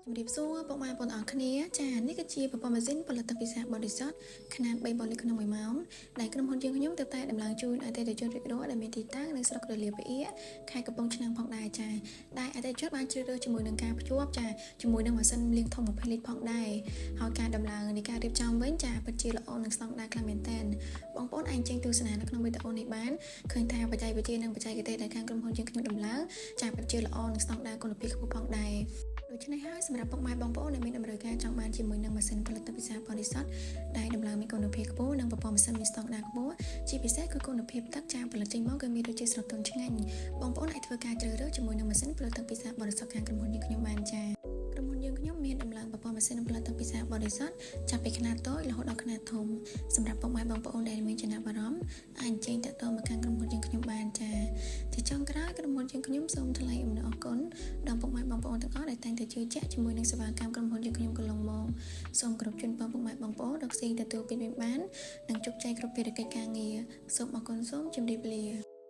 ជំរាបសួរបងប្អូនបងប្អូនគ្នាចានេះគឺជាប្រព័ន្ធម៉ាស៊ីនផលិតពិសាបរិសុទ្ធខនាត3បលីក្នុង1ម៉ោងដែលក្រុមហ៊ុនយើងខ្ញុំទើបតែដំឡើងជូនអតិថិជនរៀបរយដែលមានទីតាំងនៅស្រុករលាភីខេត្តកំពង់ឆ្នាំងផងដែរចាដែលអតិថិជនបានជ្រើសរើសជាមួយនឹងការភ្ជាប់ចាជាមួយនឹងម៉ាស៊ីនលាងធំ20លីត្រផងដែរហើយការដំឡើងនៃការរៀបចំវិញចាពិតជាល្អនិងស្តង់ដារខ្លាំងមែនទែនបងប្អូនអាចចេញទស្សនានៅក្នុងវីដេអូនេះបានឃើញថាបច្ចេកវិទ្យានិងបច្ចេកទេសដែលខាងក្រុមហ៊ុនយើងខ្ញុំដំឡើងចាពិតជាល្អនិងស្តង់ដារគុណភាពខ្ពស់ផងដែរដូច្នេះហើយសម្រាប់ពុកម៉ែបងប្អូនដែលមានតម្រូវការចង់បានជាមួយនឹងម៉ាស៊ីនផលិតពិសាបរិសុទ្ធដែលដំឡើងមានគុណភាពខ្ពស់និងប្រព័ន្ធម៉ាស៊ីនមានស្តង់ដារខ្ពស់ជាពិសេសគឺគុណភាពទឹកចាផលិតចេញមកគឺមានរសជាតិស្រទន់ឆ្ងាញ់បងប្អូនអាចធ្វើការជ្រើសរើសជាមួយនឹងម៉ាស៊ីនផលិតពិសាបរិសុទ្ធខាងក្រុមហ៊ុនយើងខ្ញុំបានចាក្រុមហ៊ុនយើងខ្ញុំមានដំឡើងប្រព័ន្ធម៉ាស៊ីនផលិតពិសាបរិសុទ្ធចាប់ពីខ្នាតតូចរហូតដល់ខ្នាតធំសម្រាប់ពុកម៉ែបងប្អូនដែលមានចំណាប់អារម្មណ៍អាចអញ្ជើញតាក់ទងមកខាងក្រុមហ៊ុនយើងខ្ញុំបានចាជាចុងក្រោយក្រុមហ៊ុនយើងខ្ញុំសូមថ្លែងអំណរអគុណដល់ពុកម៉ែបងប្អូនទាំងអស់ដែលតែងតែជឿជាក់ជាមួយនឹងសេវាកម្មក្រុមហ៊ុនយើងខ្ញុំកន្លងមកសូមគោរពជូនពរពុកម៉ែបងប្អូនរកស៊ីទទួលពានមានបាននិងជោគជ័យគ្រប់ភារកិច្ចការងារសូមអរគុណសូមជម្រាបលា